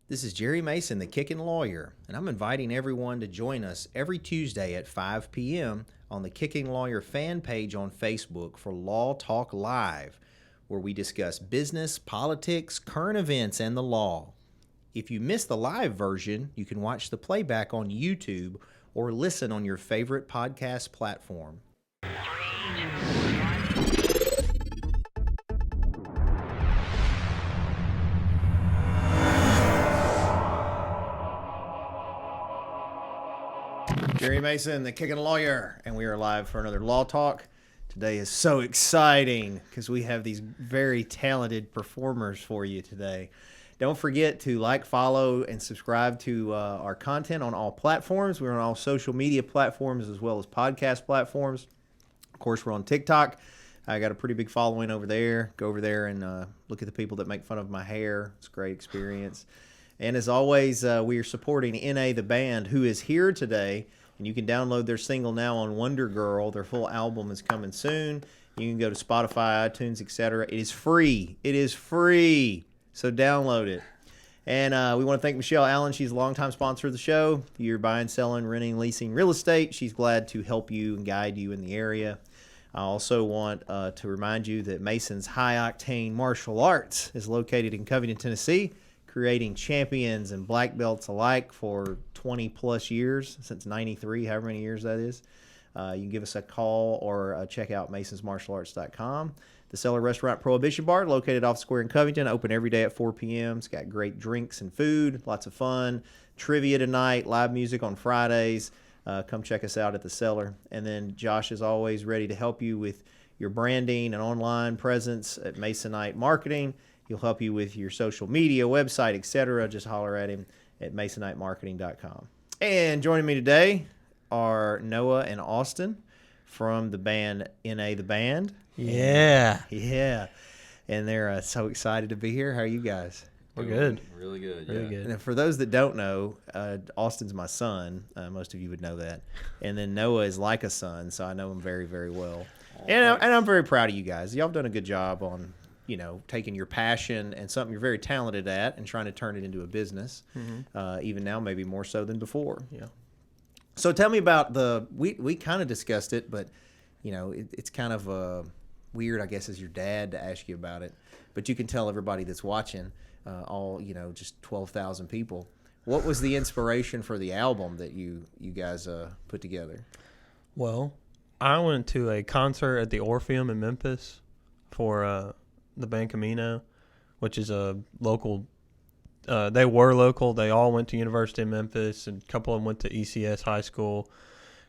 This is Jerry Mason, the Kickin Lawyer, and I'm inviting everyone to join us every Tuesday at 5 p.m. on the Kicking Lawyer fan page on Facebook for Law Talk Live, where we discuss business, politics, current events, and the law. If you miss the live version, you can watch the playback on YouTube or listen on your favorite podcast platform. Jerry Mason, the Kickin Lawyer, and we are live for another Law Talk. Today is so exciting because we have these very talented performers for you today. Don't forget to like, follow, and subscribe to our content on all platforms. We're on all social media platforms as well as podcast platforms. Of course, we're on TikTok. I got a pretty big following over there. Go over there and look at the people that make fun of my hair. It's a great experience. And as always, we are supporting NA the band, who is here today. And you can download their single now on Wonder Girl. Their full album is coming soon. You can go to Spotify, iTunes, etc. It is free. It is free. So download it. And we want to thank Michelle Allen. She's a longtime sponsor of the show. If you're buying, selling, renting, leasing real estate, she's glad to help you and guide you in the area. I also want to remind you that Mason's High Octane Martial Arts is located in Covington, Tennessee, creating champions and black belts alike for 20 plus years, since 93, however many years that is. You can give us a call or check out masonsmartialarts.com. The Cellar Restaurant Prohibition Bar, located off Square in Covington, open every day at 4 p.m. It's got great drinks and food, lots of fun, trivia tonight, live music on Fridays. Come check us out at the Cellar. And then Josh is always ready to help you with your branding and online presence at Masonite Marketing. He'll help you with your social media, website, etc. Just holler at him at masonitemarketing.com. And joining me today are Noah and Austin from the band NA the Band. Yeah. Yeah. And they're so excited to be here. How are you guys? We're good. Really good. Really yeah. good. And for those that don't know, Austin's my son. Most of you would know that. And then Noah is like a son, so I know him very, very well. And I'm very proud of you guys. Y'all have done a good job on, taking your passion and something you're very talented at and trying to turn it into a business. Mm-hmm. Even now, maybe more so than before. Yeah. So tell me about we kind of discussed it, but, it's kind of weird, I guess, as your dad to ask you about it. But you can tell everybody that's watching, just 12,000 people. What was the inspiration for the album that you guys put together? Well, I went to a concert at the Orpheum in Memphis for the band Camino, which is a local. They were local. They all went to University of Memphis, and a couple of them went to ECS High School,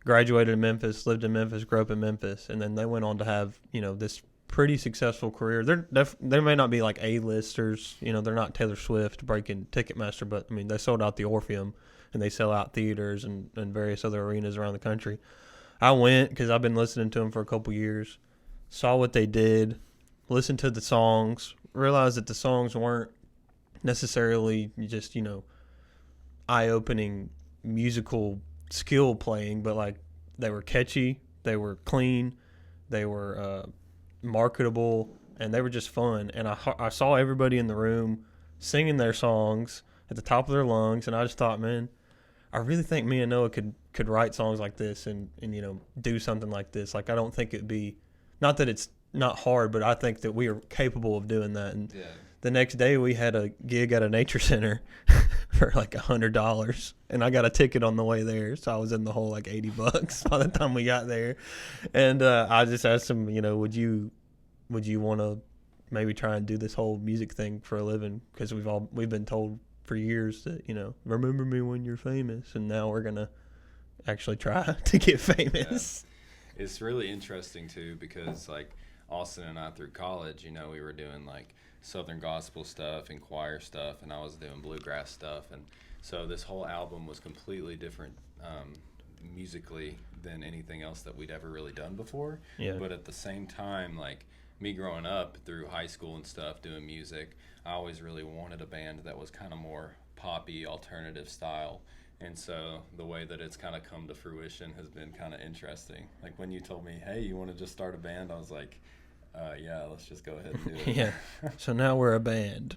graduated in Memphis, lived in Memphis, grew up in Memphis, and then they went on to have, this pretty successful career. They may not be like A-listers, they're not Taylor Swift breaking Ticketmaster, but, they sold out the Orpheum, and they sell out theaters and various other arenas around the country. I went because I've been listening to them for a couple years, saw what they did, listened to the songs, realized that the songs weren't necessarily just, eye-opening musical skill playing, but like they were catchy, they were clean, they were marketable, and they were just fun. And I saw everybody in the room singing their songs at the top of their lungs, and I just thought, man, I really think me and Noah could write songs like this and do something like this. Like, I don't think it'd be, not that it's not hard, but I think that we are capable of doing that. And the next day we had a gig at a nature center for like $100, and I got a ticket on the way there, so I was in the hole like $80 by the time we got there. And I just asked him, would you want to maybe try and do this whole music thing for a living? Because we've been told for years that remember me when you're famous, and now we're gonna actually try to get famous. Yeah. It's really interesting too, because like Austin and I through college, we were doing like Southern gospel stuff and choir stuff, and I was doing bluegrass stuff, and so this whole album was completely different musically than anything else that we'd ever really done before. Yeah. But at the same time, like me growing up through high school and stuff doing music, I always really wanted a band that was kind of more poppy, alternative style. And so the way that it's kind of come to fruition has been kind of interesting. Like when you told me, hey, you want to just start a band, I was like, Yeah, let's just go ahead and do it. Yeah. So now we're a band,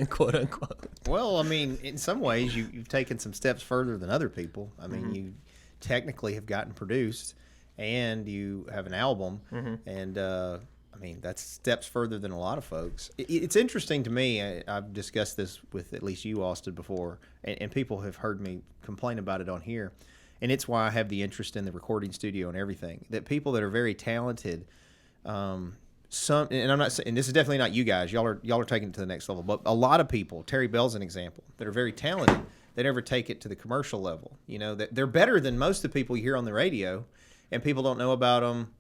quote unquote. Well, I mean, in some ways, you've taken some steps further than other people. I mean, you technically have gotten produced, and you have an album, and I mean, that's steps further than a lot of folks. It's interesting to me. I've discussed this with at least you, Austin, before, and people have heard me complain about it on here, and it's why I have the interest in the recording studio and everything. That people that are very talented. And I'm not saying, and this is definitely not you guys. Y'all are taking it to the next level. But a lot of people, Terry Bell's an example, that are very talented. They never take it to the commercial level. You know, that they're better than most of the people you hear on the radio, and people don't know about them.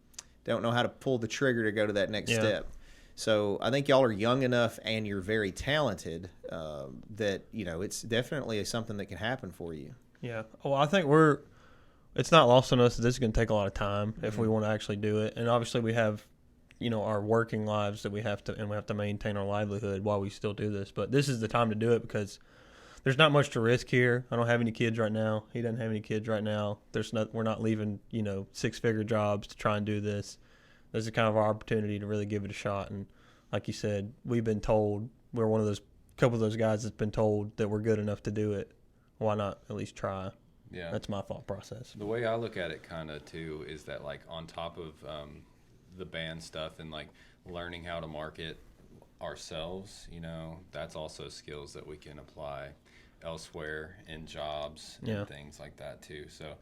They don't know how to pull the trigger to go to that next step. So I think y'all are young enough, and you're very talented. That it's definitely something that can happen for you. Yeah. Well, I think it's not lost on us that this is going to take a lot of time if we want to actually do it. And obviously we have, our working lives that we have to maintain our livelihood while we still do this. But this is the time to do it because there's not much to risk here. I don't have any kids right now. He doesn't have any kids right now. We're not leaving, 6-figure jobs to try and do this. This is kind of our opportunity to really give it a shot. And like you said, we've been told, we're one of those couple of those guys that's been told that we're good enough to do it. Why not at least try? Yeah, that's my thought process. The way I look at it kind of too is that like on top of the band stuff and like learning how to market ourselves, that's also skills that we can apply elsewhere in jobs and things like that too. So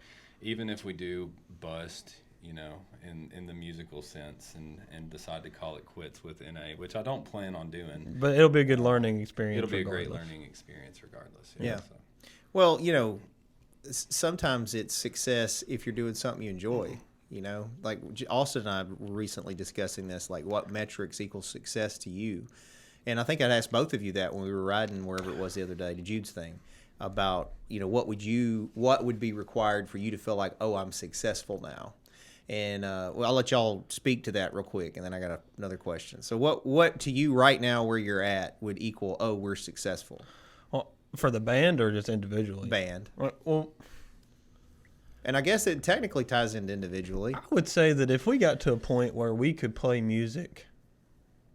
even if we do bust, in the musical sense and decide to call it quits with NA, which I don't plan on doing. But it'll be a good learning experience. It'll be a great learning experience regardless. Yeah. So. Well, sometimes it's success if you're doing something you enjoy. Like Austin and I were recently discussing this, like what metrics equals success to you. And I think I'd asked both of you that when we were riding wherever it was the other day to Jude's thing about, what would be required for you to feel like, oh, I'm successful now. And I'll let y'all speak to that real quick, and then I got another question. So what to you right now where you're at would equal, oh, we're successful? Well, for the band or just individually? Band. Well, and I guess it technically ties into individually. I would say that if we got to a point where we could play music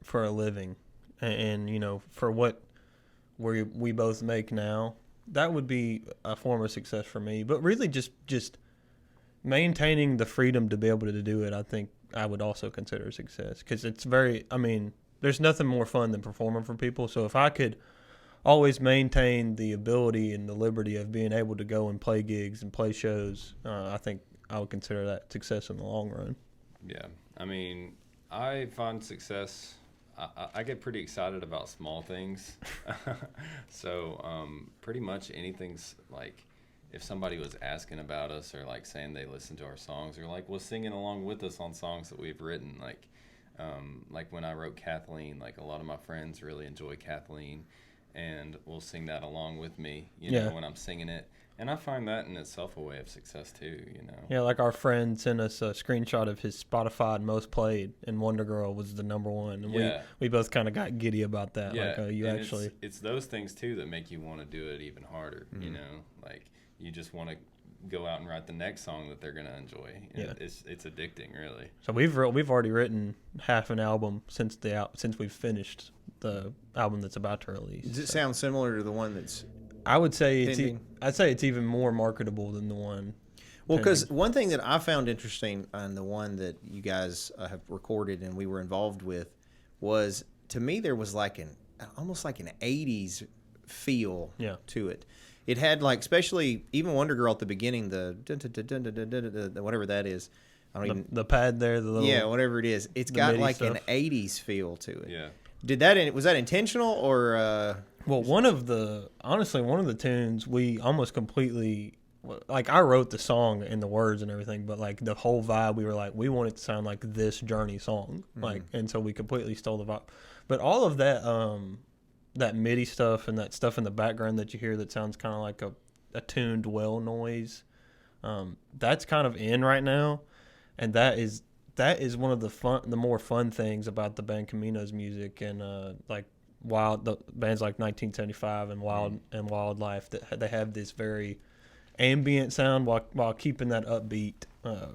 for a living and for what we both make now, that would be a form of success for me. But really just maintaining the freedom to be able to do it, I think I would also consider success because it's there's nothing more fun than performing for people. So if I could always maintain the ability and the liberty of being able to go and play gigs and play shows, I think I would consider that success in the long run. Yeah. I find success, I get pretty excited about small things. So pretty much anything's like, if somebody was asking about us or like saying they listen to our songs or like was singing along with us on songs that we've written, like when I wrote Kathleen, like a lot of my friends really enjoy Kathleen and will sing that along with me, when I'm singing it. And I find that in itself a way of success too, Yeah, like our friend sent us a screenshot of his Spotify most played, and Wonder Girl was the number one. And we both kind of got giddy about that. Yeah, like, it's those things too that make you want to do it even harder, like you just want to go out and write the next song that they're going to enjoy. It's addicting, really. So we've already written half an album since we've finished the album that's about to release. Does it sound similar to the one that's? I would say I'd say it's even more marketable than the one. Well, because one thing that I found interesting on the one that you guys have recorded and we were involved with was, to me, there was almost like an 80s feel to it. It had especially even Wonder Girl at the beginning, the whatever that is. I don't even the pad there, the little whatever it is. It's got like stuff. an 80s feel to it. Yeah. Was that intentional or? Well, one of the tunes we almost completely, I wrote the song and the words and everything, but the whole vibe, we were like, we want it to sound like this Journey song, and so we completely stole the vibe. But all of that, that MIDI stuff and that stuff in the background that you hear that sounds kind of like a tuned well noise, that's kind of in right now, and that is one of the more fun things about the band Camino's music and the bands like 1975 and Wildlife, that they have this very ambient sound while keeping that upbeat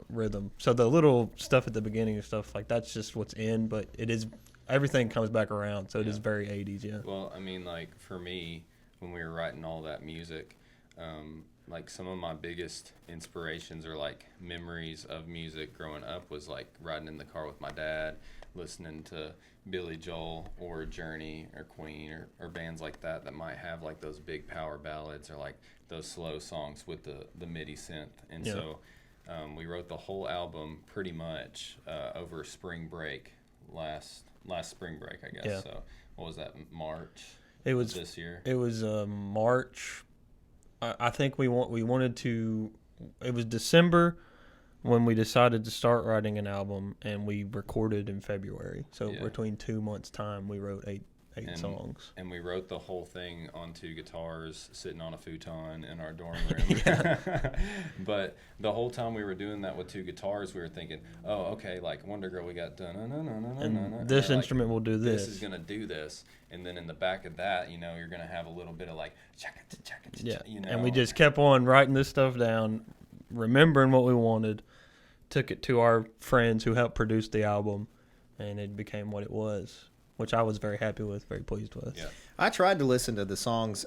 rhythm. So the little stuff at the beginning and stuff like that's just what's in, but it is everything comes back around. So it is very 80s, yeah. Well, I mean, like for me, when we were writing all that music, like some of my biggest inspirations or like memories of music growing up was like riding in the car with my dad, listening to Billy Joel or Journey or Queen or bands like that might have like those big power ballads or like those slow songs with the MIDI synth. And so we wrote the whole album pretty much over spring break, last spring break, I guess. Yeah. So what was that, March? It was this year. It was March. I think we wanted to. It was December when we decided to start writing an album, and we recorded in February. So between 2 months' time, we wrote eight songs. And we wrote the whole thing on 2 guitars, sitting on a futon in our dorm room. But the whole time we were doing that with 2 guitars, we were thinking, oh, okay, like Wonder Girl, we got and this instrument will do this. This is gonna do this, and then in the back of that, you know, you're gonna have a little bit of like, you know. And we just kept on writing this stuff down, remembering what we wanted, took it to our friends who helped produce the album, and it became what it was, which I was very happy with, very pleased with. Yeah. I tried to listen to the songs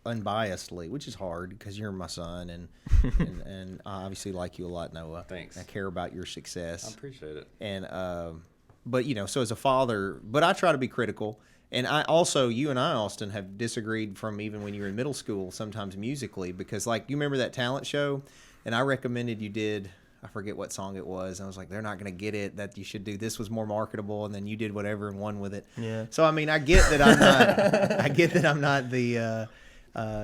unbiasedly, which is hard because you're my son, and I obviously like you a lot, Noah. Thanks. I care about your success. I appreciate it. And but you know, so as a father, but I try to be critical. And I also, you and I, Austin, have disagreed from even when you were in middle school, sometimes musically, because like you remember that talent show, and I recommended you did. I forget what song it was. I was like, they're not going to get it. That you should do this was more marketable, and then you did whatever and won with it. Yeah. So I mean, I get that I'm not. I get that I'm not the.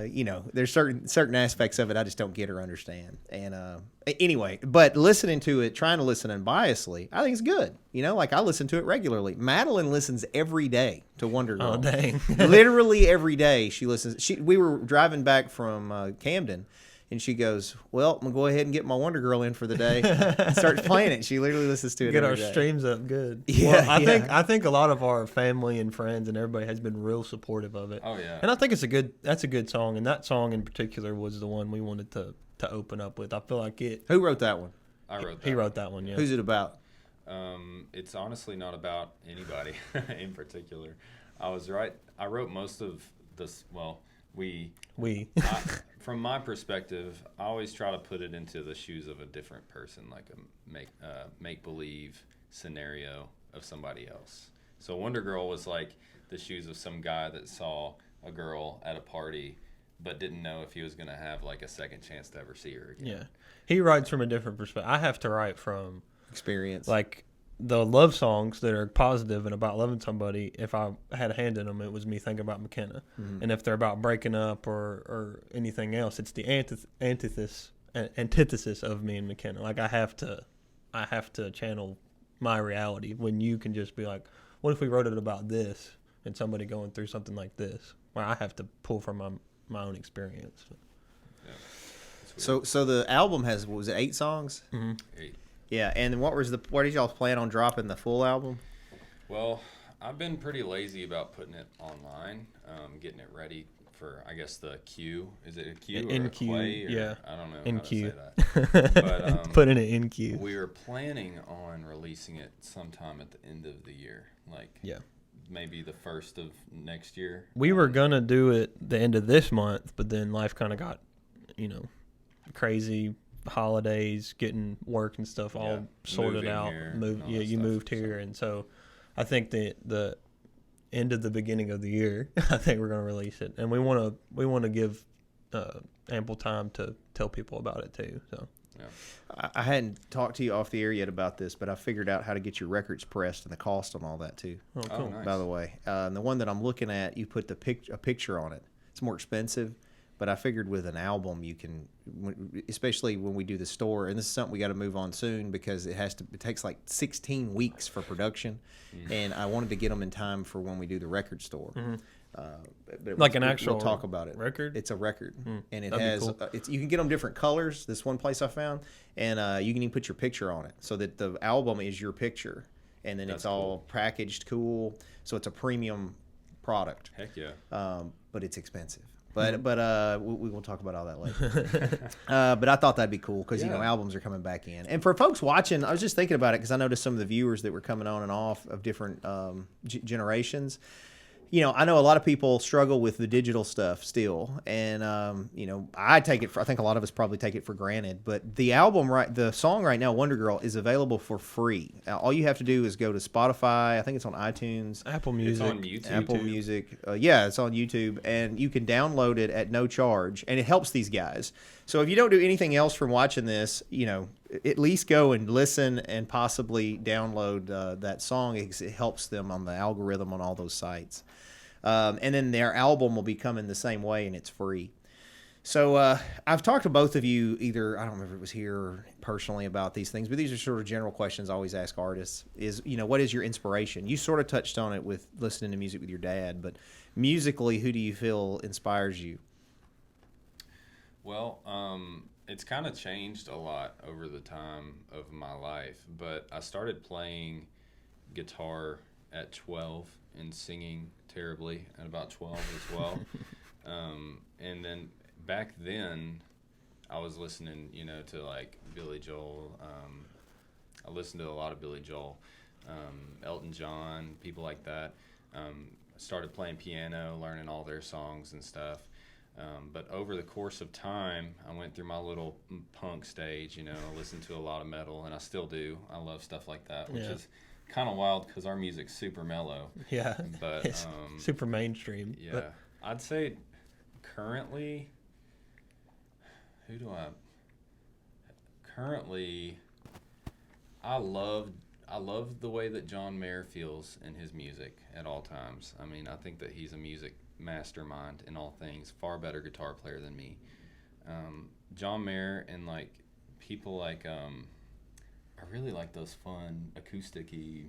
You know, there's certain aspects of it I just don't get or understand. And anyway, but listening to it, trying to listen unbiasedly, I think it's good. You know, like I listen to it regularly. Madeline listens every day to Wonder Girl. Oh dang! Literally every day she listens. We were driving back from Camden. And she goes, well, I'm going to go ahead and get my Wonder Girl in for the day. And starts playing it. She literally listens to it Get every our day. streams up good. Yeah, well, I think a lot of our family and friends and everybody has been real supportive of it. Oh, yeah. And I think that's a good song. And that song in particular was the one we wanted to open up with. I feel like it. Who wrote that one? I wrote that. He wrote that one, yeah. Who's it about? It's honestly not about anybody in particular. I wrote most of this, well, from my perspective, I always try to put it into the shoes of a different person, like a make-believe scenario of somebody else. So Wonder Girl was like the shoes of some guy that saw a girl at a party but didn't know if he was going to have like a second chance to ever see her again. Yeah. He writes from a different perspective. I have to write from Experience. like the love songs that are positive and about loving somebody. If I had a hand in them, it was me thinking about McKenna. Mm-hmm. And if they're about breaking up or anything else, it's the antithesis of me and McKenna. Like I have to channel my reality when you can just be like, what if we wrote it about this and somebody going through something like this? Well, I have to pull from my own experience. Yeah. So the album has, what was it, 8 songs? Mm-hmm. 8. Yeah, and what did y'all plan on dropping the full album? Well, I've been pretty lazy about putting it online, getting it ready for, I guess, the queue. Is it a queue or a clay? Or, yeah. I don't know In how queue. to say that. But, putting it in queue. We were planning on releasing it sometime at the end of the year, like maybe the 1st of next year. We were gonna do it the end of this month, but then life kind of got, crazy. Holidays, getting work and stuff all sorted out. You moved here, and so I think the end of the beginning of the year, I think we're gonna release it, and we want to give ample time to tell people about it too. So. Yeah. I hadn't talked to you off the air yet about this, but I figured out how to get your records pressed and the cost on all that too. Oh, cool. Nice. By the way, and the one that I'm looking at, you put a picture on it. It's more expensive, but I figured with an album you can, especially when we do the store, and this is something we got to move on soon because it takes like 16 weeks for production, and I wanted to get them in time for when we do the record store. Mm-hmm. But Like an actual we'll talk about it. record? It's a record, and it that'd be has. cool. You can get them different colors. This one place I found, and you can even put your picture on it, so that the album is your picture, and then it's all packaged cool. So it's a premium product. Heck yeah. But it's expensive. But we will talk about all that later. But I thought that'd be cool because Yeah. albums are coming back in, and for folks watching, I was just thinking about it because I noticed some of the viewers that were coming on and off of different generations. I know a lot of people struggle with the digital stuff still, and I think a lot of us probably take it for granted. But the song right now, Wonder Girl, is available for free. Now, all you have to do is go to Spotify. I think it's on iTunes, Apple It's Music. on YouTube. Apple too. Music. Yeah, it's on YouTube, and you can download it at no charge, and it helps these guys. So if you don't do anything else from watching this, at least go and listen and possibly download that song. It helps them on the algorithm on all those sites. And then their album will be coming the same way, and it's free. So I've talked to both of you either, I don't remember if it was here or personally about these things, but these are sort of general questions I always ask artists is, what is your inspiration? You sort of touched on it with listening to music with your dad, but musically, who do you feel inspires you? Well, it's kind of changed a lot over the time of my life, but I started playing guitar at 12 and singing terribly at about 12 as well. And then back then, I was listening, to like Billy Joel. I listened to a lot of Billy Joel, Elton John, people like that. Started playing piano, learning all their songs and stuff. But over the course of time, I went through my little punk stage, listened to a lot of metal, and I still do. I love stuff like that, which is kind of wild because our music's super mellow. Yeah, But it's super mainstream. yeah, But I'd say currently, currently, I love the way that John Mayer feels in his music at all times. I mean, I think that he's a music mastermind in all things, far better guitar player than me. John Mayer and like people like I really like those fun acoustic-y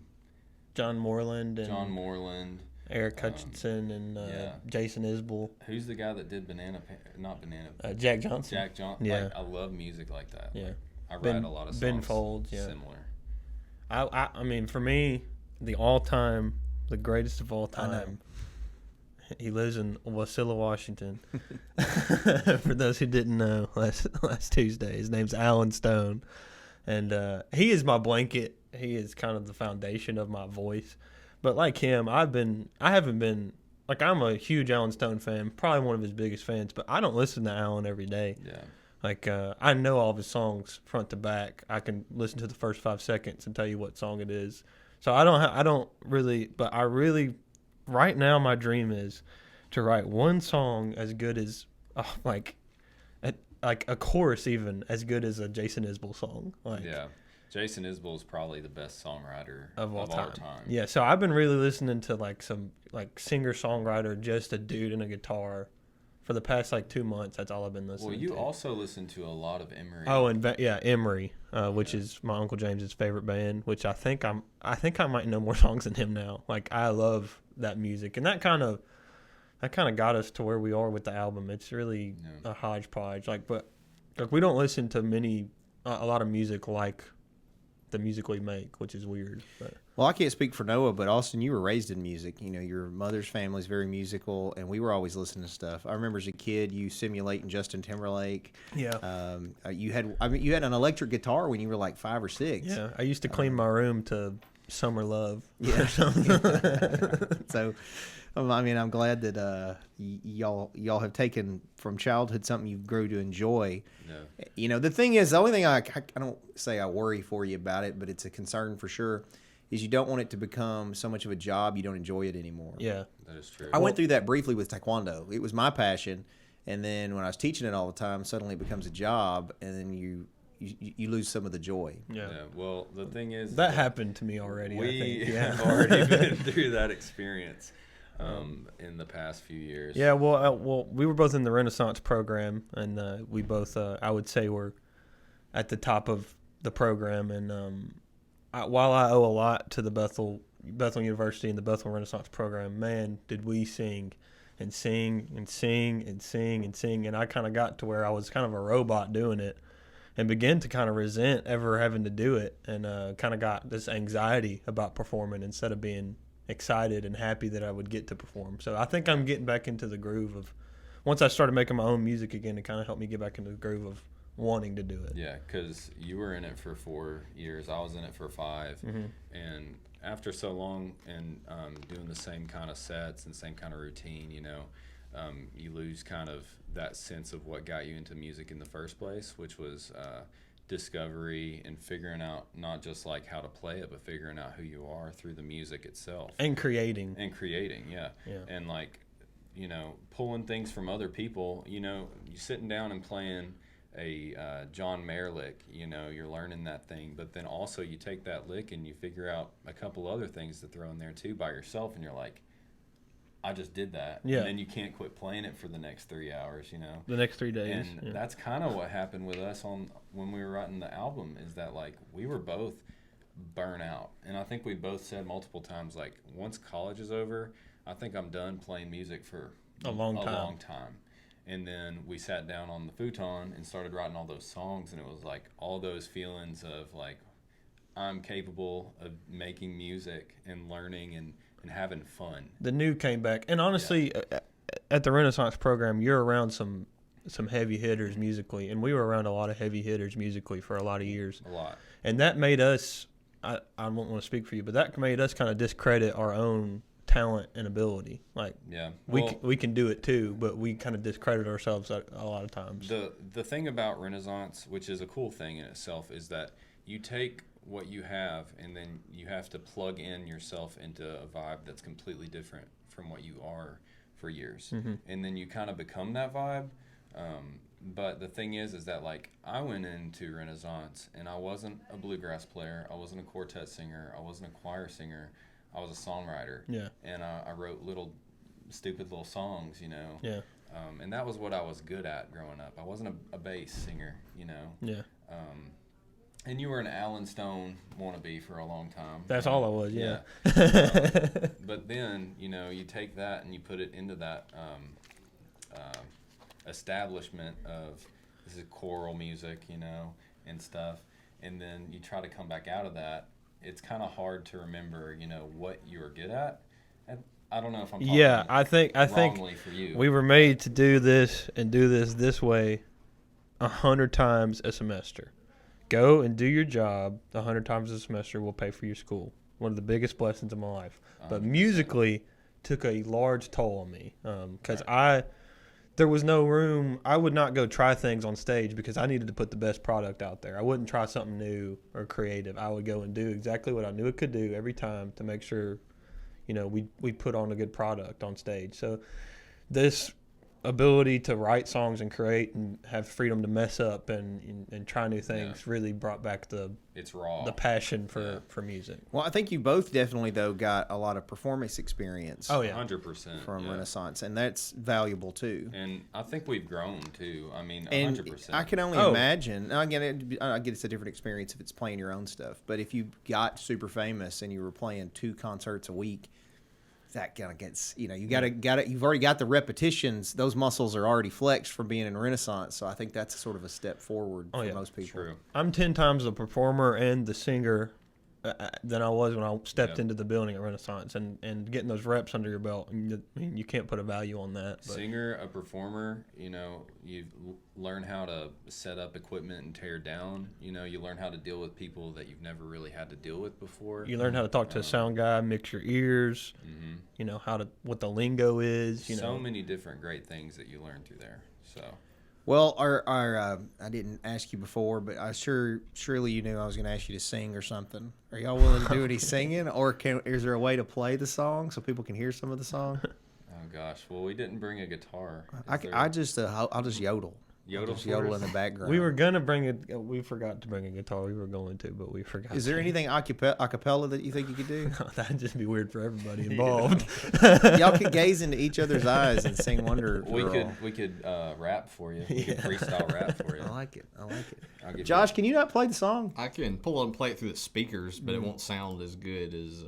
John Moreland and John Moreland. Eric Hutchinson and Jason Isbell, Who's the guy that did Jack Johnson. Jack Johnson. Yeah. Like, I love music like that. Yeah. Like, I Ben- write a lot of songs Ben Folds, yeah. similar. I mean, for me, the greatest of all time. He lives in Wasilla, Washington. For those who didn't know, last Tuesday, his name's Alan Stone, and he is my blanket. He is kind of the foundation of my voice. But like him, I haven't been like, I'm a huge Alan Stone fan, probably one of his biggest fans. But I don't listen to Alan every day. Yeah. Like I know all of his songs front to back. I can listen to the first 5 seconds and tell you what song it is. So I don't really, but I really, right now my dream is to write one song as good as like a chorus even as good as a Jason Isbell song. Like, Yeah. Jason Isbell is probably the best songwriter of all our time. time. Yeah, so I've been really listening to like some like singer-songwriter, just a dude and a guitar for the past like 2 months. That's all I've been listening Well, to. you also listen to a lot of Emery. Oh, and Emery, which is my Uncle James's favorite band. Which I think I might know more songs than him now. Like, I love that music, and that kind of got us to where we are with the album. It's really a hodgepodge. Like, but like, we don't listen to a lot of music like the music we make, which is weird. But Well, I can't speak for Noah, but Austin, you were raised in music. Your mother's family is very musical, and we were always listening to stuff. I remember as a kid, you simulating Justin Timberlake. yeah, You had an electric guitar when you were like 5 or 6. yeah. I used to clean my room to Summer Love. Yeah. Or something. So, I mean, I'm glad that y'all have taken from childhood something you grew to enjoy. No. The thing is, the only thing I don't say I worry for you about it, but it's a concern for sure, is you don't want it to become so much of a job you don't enjoy it anymore. Yeah. That is true. I went through that briefly with Taekwondo. It was my passion, and then when I was teaching it all the time, suddenly it becomes a job, and then you lose some of the joy. Yeah. Well, the thing is That happened to me already. we I think. Yeah. have already been through that experience in the past few years. Yeah, well, we were both in the Renaissance program, and we both, I would say, were at the top of the program. And while I owe a lot to the Bethel University and the Bethel Renaissance program, man, did we sing and sing and sing and sing and sing. And I kind of got to where I was kind of a robot doing it, and began to kind of resent ever having to do it, and kind of got this anxiety about performing instead of being excited and happy that I would get to perform. So I think I'm getting back into the groove of once I started making my own music again, it kind of helped me get back into the groove of wanting to do it. Yeah, because you were in it for 4 years. I was in it for 5. Mm-hmm. And after so long and doing the same kind of sets and same kind of routine, you lose kind of that sense of what got you into music in the first place, which was discovery and figuring out not just like how to play it, but figuring out who you are through the music itself. And creating. Yeah. And like, pulling things from other people, you sitting down and playing a John Mayer lick, you're learning that thing, but then also you take that lick and you figure out a couple other things to throw in there too by yourself, and you're like, I just did that. Yeah. And then you can't quit playing it for the next 3 hours, The next 3 days. And that's kind of what happened with us when we were writing the album, is that like we were both burnt out. And I think we both said multiple times, like, once college is over, I think I'm done playing music for a long time. And then we sat down on the futon and started writing all those songs, and it was like all those feelings of like, I'm capable of making music and learning and having fun. The new came back. And honestly, at the Renaissance program, you're around some heavy hitters musically, and we were around a lot of heavy hitters musically for a lot of years. A lot. And that made us, I don't want to speak for you, but that made us kind of discredit our own talent and ability. Like, yeah, we can do it too, but we kind of discredit ourselves a lot of times. The thing about Renaissance, which is a cool thing in itself, is that you take what you have and then you have to plug in yourself into a vibe that's completely different from what you are for years. Mm-hmm. And then you kind of become that vibe. But the thing is that like I went into Renaissance and I wasn't a bluegrass player, I wasn't a quartet singer, I wasn't a choir singer, I was a songwriter. Yeah. And I wrote stupid little songs, Yeah. And that was what I was good at growing up. I wasn't a bass singer, Yeah. And you were an Alan Stone wannabe for a long time. That's all I was, yeah. But then, you take that and you put it into that establishment of this is choral music, and stuff. And then you try to come back out of that. It's kind of hard to remember, what you were good at. And I don't know if I'm talking I think wrongly for you. We were made to do this and do this way 100 times a semester. Go and do your job 100 times a semester will pay for your school. One of the biggest blessings of my life. But 100%. musically took a large toll on me because there was no room. I would not go try things on stage because I needed to put the best product out there. I wouldn't try something new or creative. I would go and do exactly what I knew it could do every time to make sure, we put on a good product on stage. So this ability to write songs and create and have freedom to mess up and try new things really brought back it's raw. the passion for music. Well, I think you both definitely, though, got a lot of performance experience. Oh, yeah. 100%. From Renaissance, and that's valuable, too. And I think we've grown, too. I mean, And 100%. I can only imagine. Now, again, I get it's a different experience if it's playing your own stuff. But if you got super famous and you were playing 2 concerts a week, that kind of gets, you you've already got the repetitions. Those muscles are already flexed from being in Renaissance. So I think that's sort of a step forward for most people. True. I'm 10 times the performer and the singer than I was when I stepped into the building at Renaissance, and getting those reps under your belt. You can't put a value on that. But. Singer, a performer, you learn how to set up equipment and tear down. You learn how to deal with people that you've never really had to deal with before. You learn how to talk to a sound guy, mix your ears. Mm-hmm. What the lingo is. So many different great things that you learn through there. So. Well, I didn't ask you before, but surely you knew I was going to ask you to sing or something. Are y'all willing to do any singing, or is there a way to play the song so people can hear some of the song? Oh gosh, well we didn't bring a guitar. I'll just yodel. Yodel in the background. We were gonna we forgot to bring a guitar. We were going to, but we forgot. Is there anything a cappella that you think you could do? That'd just be weird for everybody involved. Y'all could gaze into each other's eyes and sing Wonder. We could rap for you. We could freestyle rap for you. I like it. Josh, can you not play the song? I can pull it and play it through the speakers, but it won't sound as good as.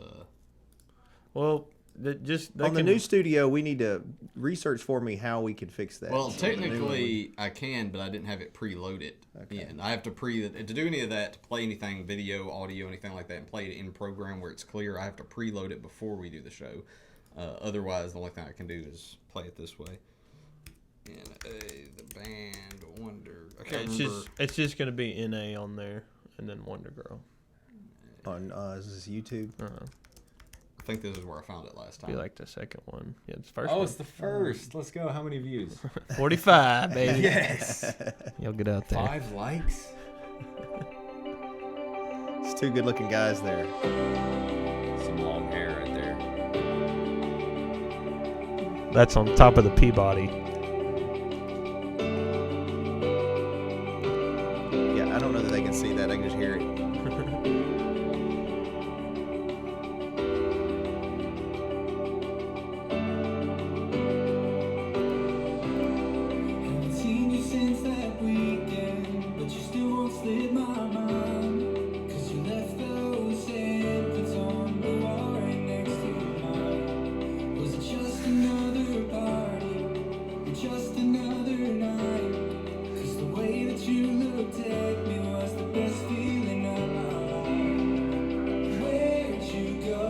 Well. On the new studio, we need to research for me how we could fix that. Well, technically, I can, but I didn't have it preloaded. Okay. And I have to to do any of that, to play anything, video, audio, anything like that, and play it in program where it's clear. I have to preload it before we do the show. Otherwise, the only thing I can do is play it this way. the band Wonder. I can't remember. It's just gonna be NA on there, and then Wonder Girl. On is this YouTube? I think this is where I found it last time. Be like the second one. Yeah, it's the first Oh, one. it's the first. Let's go. How many views? 45, baby. Yes. You'll get out there. 5 likes. It's two good-looking guys there. Some long hair right there. That's on top of the Peabody. Yeah, I don't know that they can see that. I can just hear it. Haven't seen you since that weekend, but you still won't slip my mind. 'Cause you left those handprints on the wall right next to mine. Was it just another party, or just another night? 'Cause the way that you looked at me was the best feeling of my life. Where'd you go?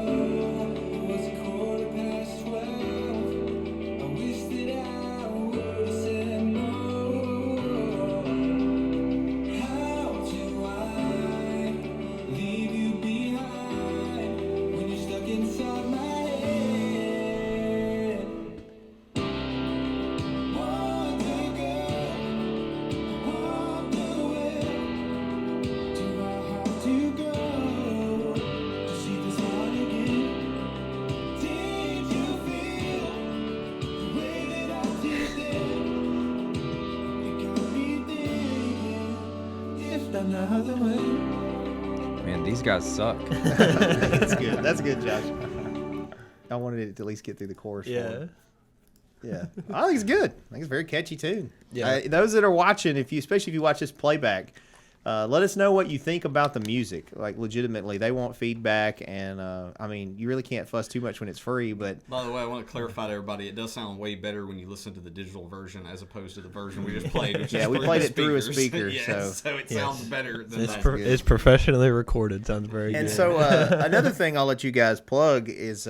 It was 12:15. I wish that I would've said no. How do I leave you behind when you're stuck inside my head? Wonder girl, wonder where do I have to go to see this heart again? Did you feel the way that I did then? It got me thinking, if another way. Man, these guys suck. That's good. That's good, Josh. I wanted it to at least get through the chorus. for Yeah. him. Yeah. I think it's good. I think it's a very catchy tune. Yeah. Those that are watching, especially if you watch this playback, let us know what you think about the music. Like, legitimately, they want feedback, and I mean, you really can't fuss too much when it's free. But By the way, I want to clarify to everybody, it does sound way better when you listen to the digital version as opposed to the version we just played. Which Yeah, is we through played the it through a speakers. speaker, Yeah, so- it sounds better than It's, that. it's professionally recorded. Sounds very And good. so another thing I'll let you guys plug is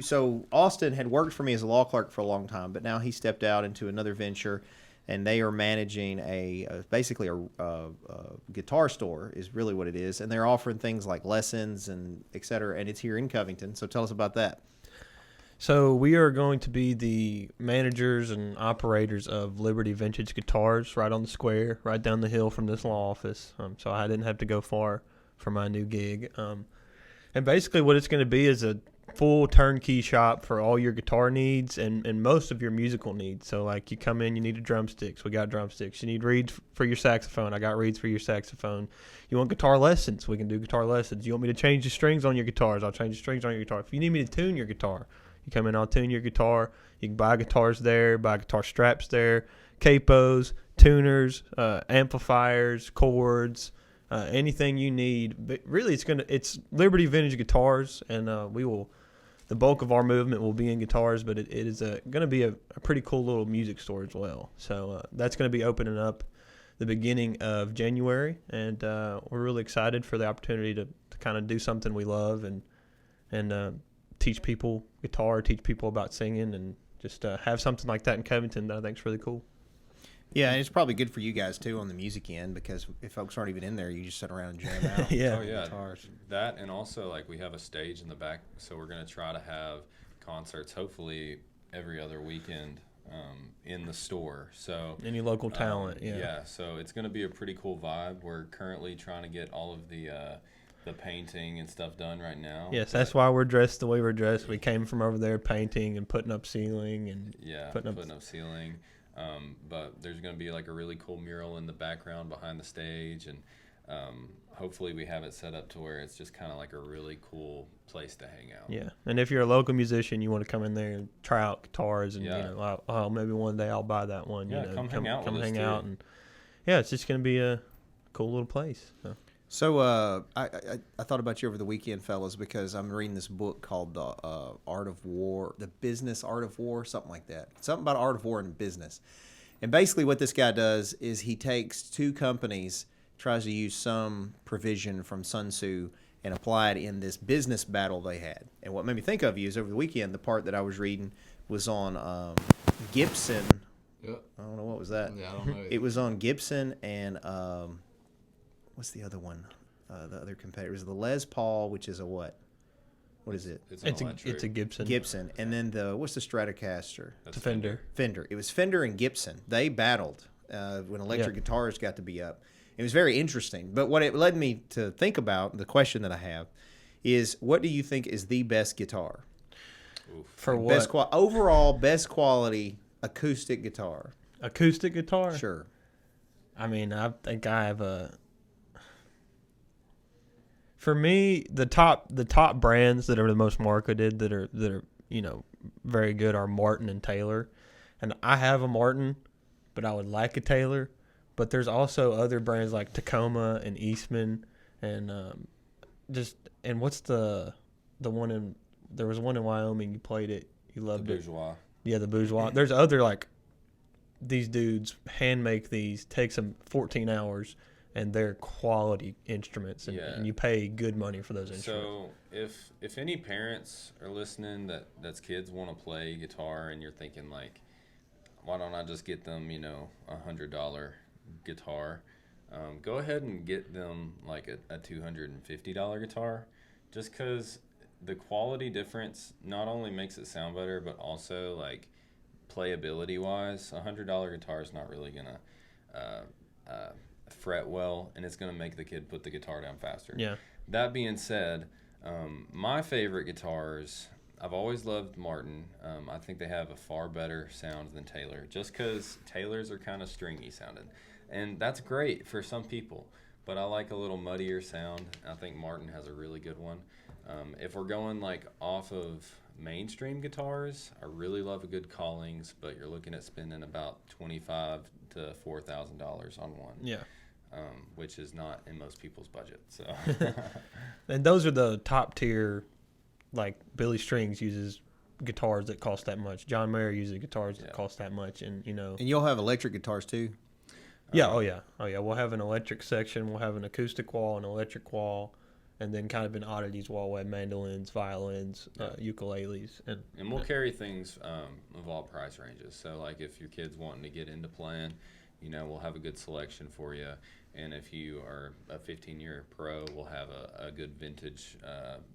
So Austin had worked for me as a law clerk for a long time, but now he stepped out into another venture, and they are managing basically a guitar store is really what it is, and they're offering things like lessons and et cetera, and it's here in Covington. So tell us about that. So we are going to be the managers and operators of Liberty Vintage Guitars right on the square, right down the hill from this law office. So I didn't have to go far for my new gig. And basically what it's going to be is a full turnkey shop for all your guitar needs and most of your musical needs. So like you come in, you need drumsticks. We got drumsticks. You need reeds for your saxophone. I got reeds for your saxophone. You want guitar lessons? We can do guitar lessons. You want me to change the strings on your guitars? I'll change the strings on your guitar. If you need me to tune your guitar, you come in, I'll tune your guitar. You can buy guitars there, buy guitar straps there, capos, tuners, amplifiers, chords, anything you need. But really, it's Liberty Vintage Guitars, and the bulk of our movement will be in guitars, but it is going to be a pretty cool little music store as well. So that's going to be opening up the beginning of January, and we're really excited for the opportunity to kind of do something we love and teach people guitar, teach people about singing, and just have something like that in Covington that I think is really cool. Yeah, and it's probably good for you guys too on the music end, because if folks aren't even in there, you just sit around and jam out. Yeah. Oh yeah, Guitars. that, and also like we have a stage in the back, so we're gonna try to have concerts hopefully every other weekend in the store. So Any local talent, yeah. So it's gonna be a pretty cool vibe. We're currently trying to get all of the painting and stuff done right now. Yes, that's why we're dressed the way we're dressed. We came from over there painting and putting up ceiling and putting up ceiling. But there's going to be like a really cool mural in the background behind the stage, and hopefully we have it set up to where it's just kind of like a really cool place to hang out. Yeah, and if you're a local musician, you want to come in there and try out guitars, and Yeah. maybe one day I'll buy that one. Yeah, come hang out with us, hang too. out, and yeah, it's just gonna be a cool little place. So I thought about you over the weekend, fellas, because I'm reading this book called The Art of War, The Business Art of War, something like that. Something about art of war and business. And basically what this guy does is he takes two companies, tries to use some provision from Sun Tzu and apply it in this business battle they had. And what made me think of you is over the weekend, the part that I was reading was on Gibson. Yep. I don't know what was that. Yeah, I don't know. It was on Gibson and what's the other one? The other competitor was the Les Paul, which is a what? What is it? It's an electric. It's a Gibson. Gibson, and then what's the Stratocaster? That's Fender. Fender. It was Fender and Gibson. They battled when electric guitars got to be up. It was very interesting. But what it led me to think about, the question that I have, is what do you think is the best guitar? For what? Overall best quality acoustic guitar. Acoustic guitar? Sure. I mean, I think I have a. For me, the top brands that are the most marketed that are very good are Martin and Taylor, and I have a Martin, but I would like a Taylor. But there's also other brands like Tacoma and Eastman, and what's the one in there was one in Wyoming. You played it, you loved it. Bourgeois. Yeah, the Bourgeois. There's other like these dudes hand make these, takes them 14 hours. And they're quality instruments, and you pay good money for those instruments. So if any parents are listening that's kids want to play guitar, and you're thinking like, why don't I just get them $100 guitar? Go ahead and get them like a $250 guitar, just because the quality difference not only makes it sound better, but also like playability wise, $100 guitar is not really gonna fret well, and it's going to make the kid put the guitar down faster. Yeah. That being said, my favorite guitars, I've always loved Martin. I think they have a far better sound than Taylor, just because Taylors are kind of stringy sounding, and that's great for some people, but I like a little muddier sound. I think Martin has a really good one. If we're going like off of mainstream guitars, I really love a good Collings, but you're looking at spending about $2,500 to $4,000 on one. Yeah. Which is not in most people's budget. So, and those are the top tier. Like Billy Strings uses guitars that cost that much. John Mayer uses guitars that cost that much, and And you'll have electric guitars too. Yeah. Oh yeah. We'll have an electric section. We'll have an acoustic wall, an electric wall, and then kind of an oddities wall. We'll have mandolins, violins, ukuleles, and we'll carry things of all price ranges. So like if your kid's wanting to get into playing, we'll have a good selection for you. And if you are a 15-year pro, we'll have a good vintage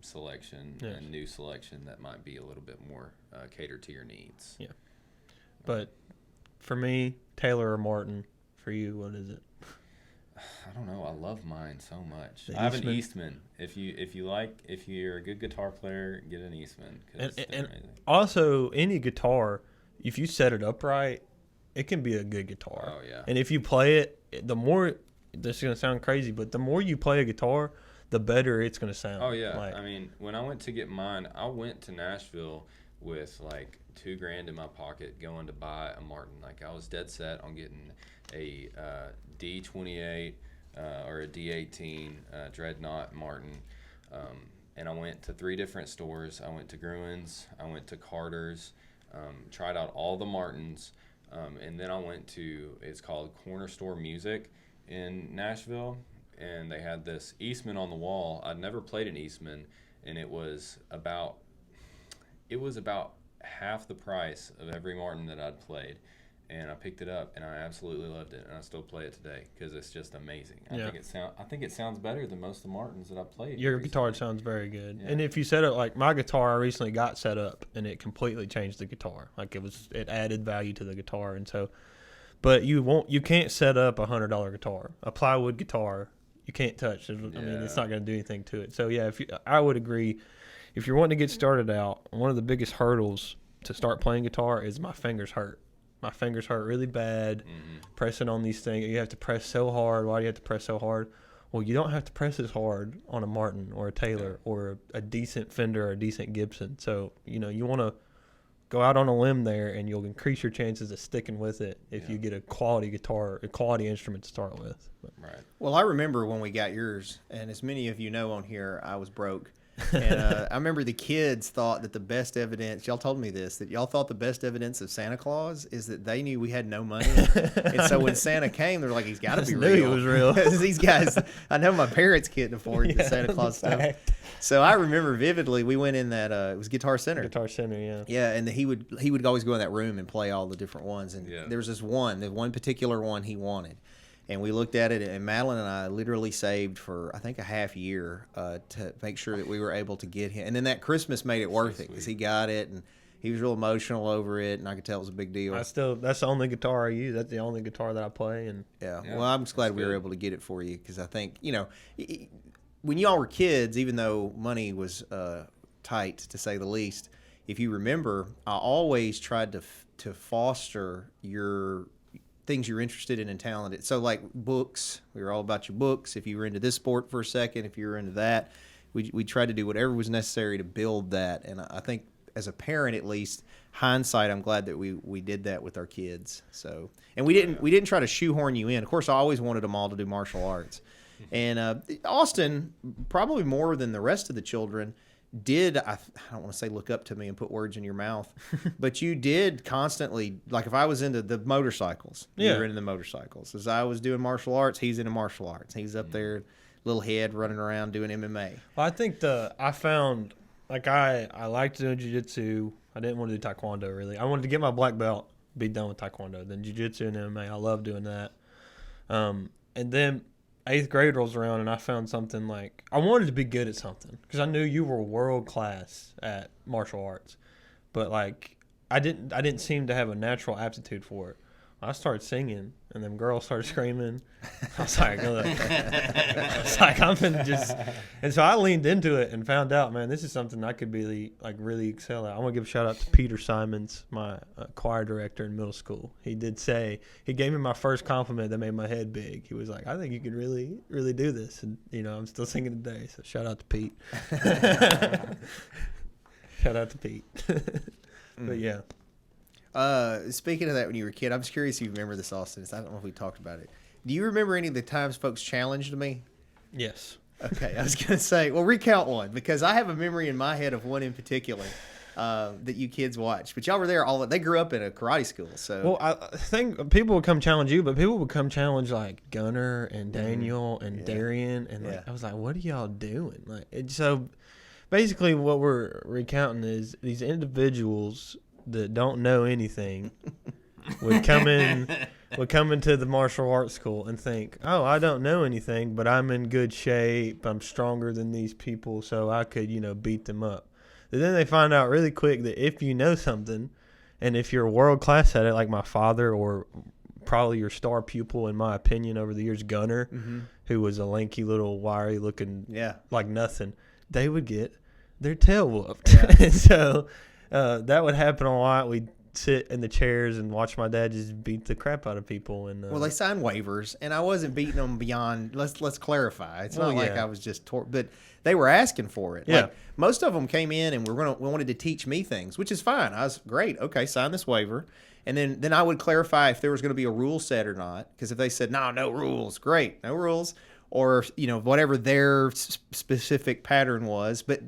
selection and new selection that might be a little bit more catered to your needs. Yeah. But for me, Taylor or Martin. For you, what is it? I don't know. I love mine so much. The I have Eastman? an Eastman. If you're a good guitar player, get an Eastman. And also, any guitar, if you set it up right, it can be a good guitar. Oh yeah. And if you play it, the more, this is gonna sound crazy, but the more you play a guitar, the better it's gonna sound. Oh yeah. Like, I mean, when I went to get mine, I went to Nashville with like $2,000 in my pocket, going to buy a Martin. Like I was dead set on getting a D28 or a D18 Dreadnought Martin. And I went to 3 different stores. I went to Gruen's, I went to Carter's, tried out all the Martins, and then I went to, it's called Corner Store Music in Nashville, and they had this Eastman on the wall. I'd never played an Eastman, and it was about half the price of every Martin that I'd played. And I picked it up, and I absolutely loved it, and I still play it today because it's just amazing. I think it sounds better than most of the Martins that I've played. your recently. guitar sounds very good. Yeah. And if you set it like my guitar, I recently got set up, and it completely changed the guitar. Like it added value to the guitar, and so. But you can't set up $100 guitar, a plywood guitar. You can't touch. I mean, it's not going to do anything to it. So yeah, I would agree. If you're wanting to get started out, one of the biggest hurdles to start playing guitar is my fingers hurt. My fingers hurt really bad pressing on these things. You have to press so hard. Why do you have to press so hard? Well, you don't have to press as hard on a Martin or a Taylor or a decent Fender or a decent Gibson. So, you want to go out on a limb there, and you'll increase your chances of sticking with it if you get a quality guitar, a quality instrument to start with. Right. Well, I remember when we got yours, and as many of you know on here, I was broke. And I remember the kids thought that the best evidence, y'all told me this, that y'all thought the best evidence of Santa Claus is that they knew we had no money. And so when Santa came, they're like, he's got to be Knew real. he was real. These guys, I know my parents couldn't afford the Santa Claus stuff. fact. So I remember vividly, we went in that, it was Guitar Center. Guitar Center, yeah. Yeah, and he would always go in that room and play all the different ones. And Yeah. there was the one particular one he wanted. And we looked at it, and Madeline and I literally saved for, I think, a half year to make sure that we were able to get him. And then that Christmas made it worth it because he got it, and he was real emotional over it, and I could tell it was a big deal. That's the only guitar I use. That's the only guitar that I play. And Yeah. Yeah, Well, I'm just glad that's we were good. able to get it for you because I think, when y'all were kids, even though money was tight, to say the least, if you remember, I always tried to foster your things you're interested in and talented. So like books, we were all about your books. If you were into this sport for a second, if you were into that, we tried to do whatever was necessary to build that. And I think as a parent, at least, hindsight, I'm glad that we did that with our kids. So, and we didn't try to shoehorn you in. Of course, I always wanted them all to do martial arts. And Austin, probably more than the rest of the children, I don't want to say look up to me and put words in your mouth, but you did constantly, like if I was into the motorcycles, you Yeah. were into the motorcycles. As I was doing martial arts, he's into martial arts. He's up there, little head running around doing MMA. well, I think I found, like, I liked doing jiu-jitsu. I didn't want to do taekwondo, really. I wanted to get my black belt, be done with taekwondo. Then jiu-jitsu and MMA, I love doing that. And then 8th grade rolls around, and I found something like, I wanted to be good at something because I knew you were world class at martial arts, but like I didn't seem to have a natural aptitude for it. I started singing, and them girls started screaming. I was like, I'm gonna just, and so I leaned into it and found out, man, this is something I could really excel at. I want to give a shout out to Peter Simons, my choir director in middle school. He did say, he gave me my first compliment that made my head big. He was like, I think you could really, really do this, and I'm still singing today. So shout out to Pete. Shout out to Pete. But yeah. Speaking of that, when you were a kid, I'm just curious if you remember this, Austin. I don't know if we talked about it. Do you remember any of the times folks challenged me? Yes. Okay, I was going to say, well, recount one, because I have a memory in my head of one in particular that you kids watched. But y'all were there they grew up in a karate school, so. Well, I think people would come challenge you, but people would come challenge like Gunner and Daniel and Darian, and like, I was like, "What are y'all doing?" So basically, what we're recounting is these individuals that don't know anything would come into the martial arts school and think, "Oh, I don't know anything, but I'm in good shape. I'm stronger than these people, so I could, beat them up." And then they find out really quick that if you know something, and if you're world class at it, like my father, or probably your star pupil, in my opinion, over the years, Gunner, who was a lanky little wiry looking, like nothing, they would get their tail whooped. And so that would happen a lot. We'd sit in the chairs and watch my dad just beat the crap out of people. And Well, they signed waivers, and I wasn't beating them beyond. Let's clarify. It's not like I was just but they were asking for it. Yeah. Like, most of them came in and we wanted to teach me things, which is fine. I was great. Okay, sign this waiver, and then I would clarify if there was going to be a rule set or not. Because if they said no rules, great, no rules, or whatever their specific pattern was. But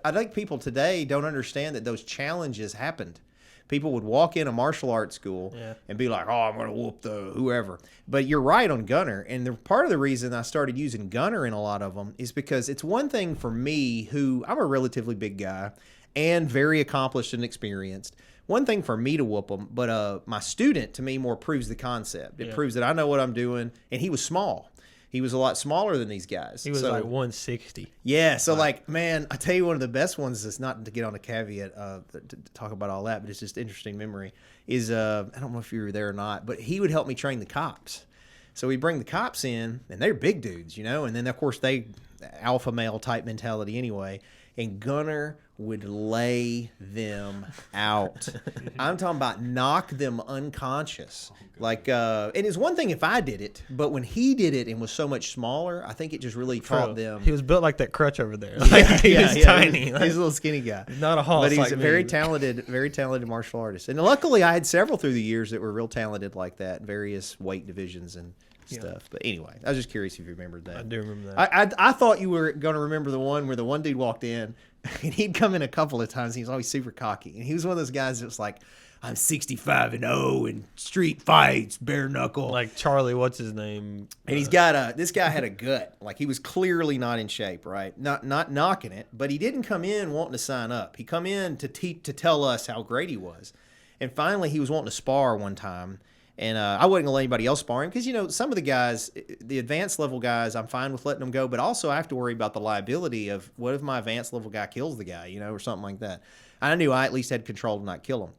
I think people today don't understand that those challenges happened. People would walk in a martial arts school and be like, "Oh, I'm going to whoop the whoever." But you're right on Gunner. And part of the reason I started using Gunner in a lot of them is because it's one thing for me, who I'm a relatively big guy and very accomplished and experienced. One thing for me to whoop them, but my student, to me, more proves the concept. It proves that I know what I'm doing. And he was small. He was a lot smaller than these guys. he was like 160. Yeah, so man, I tell you, one of the best ones is not to get on a caveat to talk about all that, but it's just interesting memory. Is I don't know if you were there or not, but he would help me train the cops. So we bring the cops in, and they're big dudes, and then of course they alpha male type mentality anyway. And Gunner would lay them out. I'm talking about knock them unconscious. And it's one thing if I did it, but when he did it and was so much smaller, I think it just really taught them. He was built like that crutch over there. He was tiny. He's a little skinny guy. Not a hoss, but he's like a me. very talented martial artist. And luckily, I had several through the years that were real talented like that, various weight divisions, and stuff. But anyway, I was just curious if you remembered that. I do remember that. I thought you were going to remember the one where the one dude walked in, and he'd come in a couple of times. He was always super cocky, and he was one of those guys that was like, "I'm 65-0 in street fights, bare knuckle." Like Charlie, what's his name? And he's got this guy had a gut. Like, he was clearly not in shape, right? Not knocking it, but he didn't come in wanting to sign up. He come in to tell us how great he was. And finally, he was wanting to spar one time. And I wasn't going to let anybody else spar him because, some of the guys, the advanced level guys, I'm fine with letting them go. But also, I have to worry about the liability of what if my advanced level guy kills the guy, or something like that. I knew I at least had control to not kill him.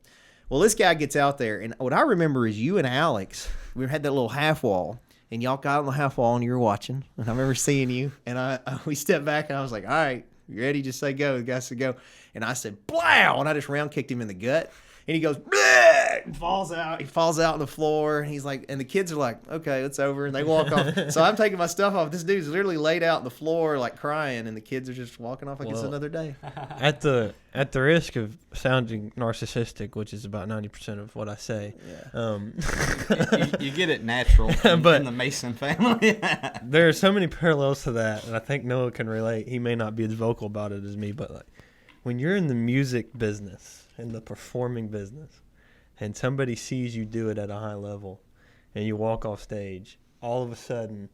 Well, this guy gets out there, and what I remember is you and Alex, we had that little half wall, and y'all got on the half wall, and you were watching. And I remember seeing you, and we stepped back, and I was like, all right, you ready? Just say go. The guy said go. And I said, blow, and I just round kicked him in the gut. And he goes, bleh, and falls out. He falls out on the floor. And he's like, and the kids are like, okay, it's over. And they walk off. So I'm taking my stuff off. This dude's literally laid out on the floor, like crying. And the kids are just walking off like it's another day. At the risk of sounding narcissistic, which is about 90% of what I say, you get it natural in the Mason family. there are so many parallels to that, and I think Noah can relate. He may not be as vocal about it as me, but like when you're in the music business, in the performing business, and somebody sees you do it at a high level, and you walk off stage, all of a sudden,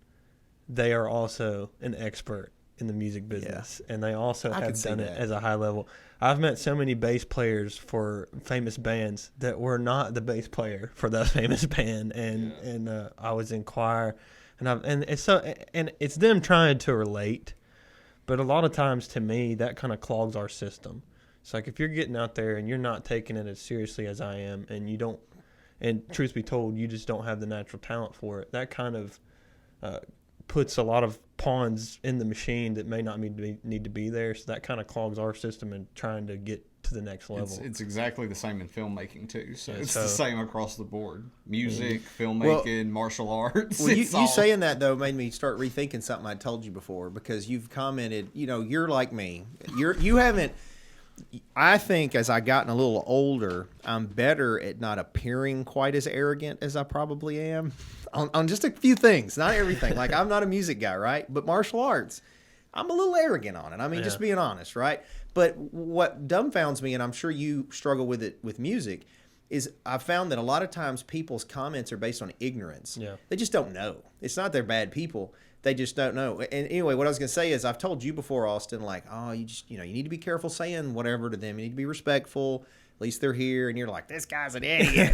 they are also an expert in the music business, and they also have done it as a high level. I've met so many bass players for famous bands that were not the bass player for that famous band, and I was in choir, and it's them trying to relate, but a lot of times to me that kind of clogs our system. It's like if you're getting out there and you're not taking it as seriously as I am, and you don't, and truth be told, you just don't have the natural talent for it, that kind of puts a lot of pawns in the machine that may not need to be there. So that kind of clogs our system in trying to get to the next level. It's exactly the same in filmmaking too. So it's the same across the board: music, filmmaking, martial arts. Well, you saying that though made me start rethinking something I told you before, because you've commented. You're like me. You haven't. I think as I gotten a little older, I'm better at not appearing quite as arrogant as I probably am on just a few things, not everything. Like, I'm not a music guy, right? But martial arts, I'm a little arrogant on it. I mean, just being honest, right? But what dumbfounds me, and I'm sure you struggle with it with music, is I've found that a lot of times people's comments are based on ignorance. Yeah. They just don't know. It's not they're bad people. They just don't know. And anyway, what I was going to say is I've told you before, Austin, like, oh, you need to be careful saying whatever to them. You need to be respectful. At least they're here. And you're like, this guy's an idiot.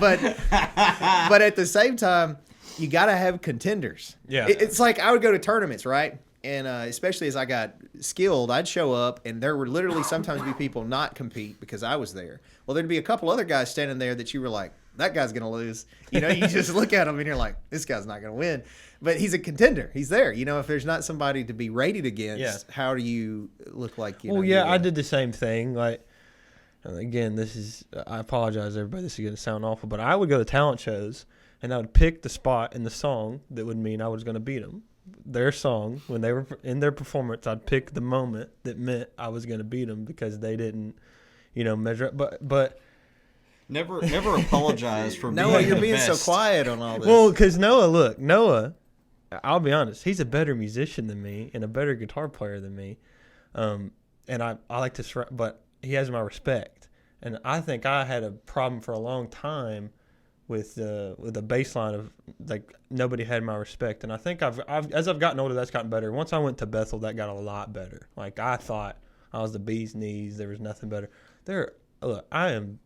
But at the same time, you got to have contenders. Yeah. It's like I would go to tournaments, right? And especially as I got skilled, I'd show up, and there would literally sometimes be people not compete because I was there. Well, there'd be a couple other guys standing there that you were like, that guy's going to lose. You just look at him, and you're like, this guy's not going to win. But he's a contender. He's there. If there's not somebody to be rated against, how do you look like, I did the same thing. Like, again, I apologize, everybody. This is going to sound awful, but I would go to talent shows, and I would pick the spot in the song that would mean I was going to beat them. Their song, when they were in their performance, I'd pick the moment that meant I was going to beat them because they didn't, measure up. But never apologize for being Noah, you're being best. so quiet on all this. Well, because Noah, I'll be honest, he's a better musician than me and a better guitar player than me, and I like to, but he has my respect, and I think I had a problem for a long time with the baseline of like nobody had my respect, and I think I've as I've gotten older, that's gotten better. Once I went to Bethel, that got a lot better. Like, I thought I was the bee's knees. There was nothing better. I am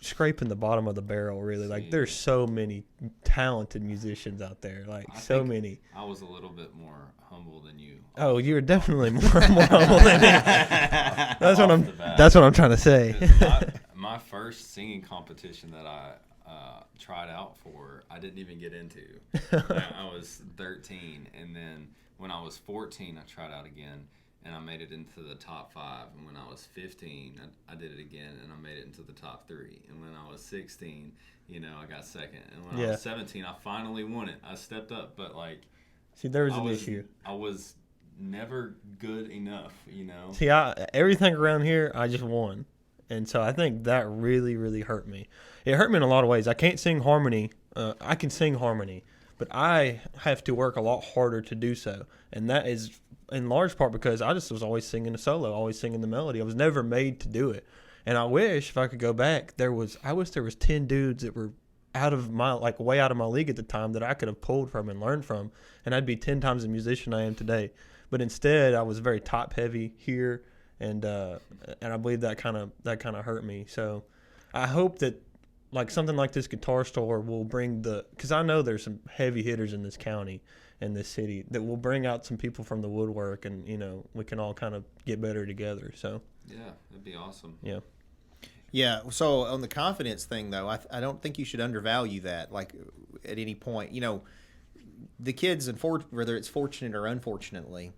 scraping the bottom of the barrel, really. Like, there's so many talented musicians out there. Like, so many. I was a little bit more humble than you. Oh, you're definitely more humble than me. That's what I'm trying to say. My first singing competition that I tried out for, I didn't even get into. I was 13, and then when I was 14, I tried out again, and I made it into the top 5. And when I was 15, I did it again, and I made it into the top 3. And when I was 16, I got second. And when I was 17, I finally won it. I stepped up, but see, there was an issue. I was never good enough, See, everything around here, I just won. And so I think that really, really hurt me. It hurt me in a lot of ways. I can't sing harmony. I can sing harmony, but I have to work a lot harder to do so. And that is in large part because I just was always singing a solo, always singing the melody. I was never made to do it. And I wish if I could go back, I wish there was 10 dudes that were way out of my league at the time that I could have pulled from and learned from, and I'd be 10 times the musician I am today. But instead, I was very top heavy here, and I believe that kind of hurt me. So I hope that like something like this guitar store will bring because I know there's some heavy hitters in this county and this city that will bring out some people from the woodwork, and we can all kind of get better together. So yeah, that'd be awesome. Yeah. Yeah. So on the confidence thing, though, I don't think you should undervalue that. Like at any point, the kids, and whether it's fortunate or unfortunately,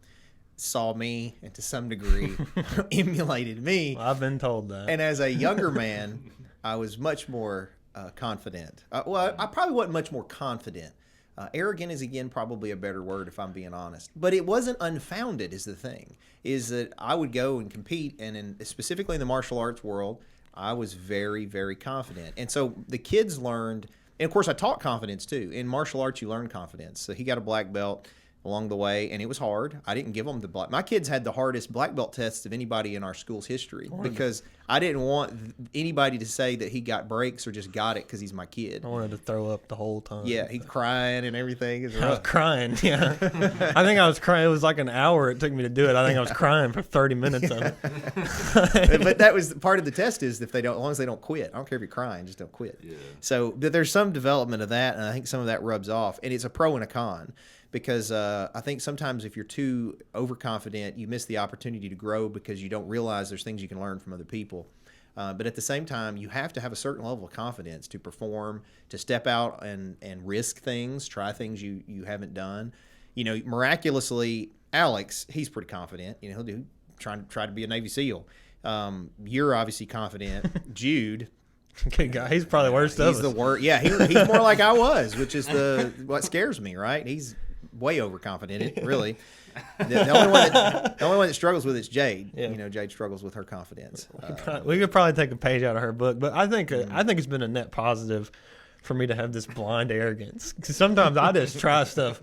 saw me and to some degree emulated me. Well, I've been told that. And as a younger man, I was much more confident. I probably wasn't much more confident. Arrogant is, again, probably a better word if I'm being honest. But it wasn't unfounded is the thing, is that I would go and compete, and specifically in the martial arts world, I was very, very confident. And so the kids learned, and of course I taught confidence too. In martial arts, you learn confidence. So he got a black belt along the way, and it was hard. I didn't give them the black. My kids had the hardest black belt tests of anybody in our school's history because I didn't want anybody to say that he got breaks or just got it because he's my kid. I wanted to throw up the whole time. Yeah, he's crying and everything. I was crying, yeah. I think I was crying. It was like an hour it took me to do it. I think I was crying for 30 minutes of it. But that was part of the test is as long as they don't quit. I don't care if you're crying, just don't quit. Yeah. So but there's some development of that, and I think some of that rubs off. And it's a pro and a con. Because I think sometimes if you're too overconfident, you miss the opportunity to grow because you don't realize there's things you can learn from other people. But at the same time, you have to have a certain level of confidence to perform, to step out and risk things, try things you haven't done. Miraculously, Alex, he's pretty confident. He'll try to be a Navy SEAL. You're obviously confident. Jude. Good guy. He's probably worst of us. He's the worst. Yeah, he's more like I was, which is what scares me, right? He's way overconfident, really. The only one that struggles with it's Jade. Yeah. Jade struggles with her confidence. We could probably take a page out of her book, but I think it's been a net positive for me to have this blind arrogance. Because sometimes I just try stuff,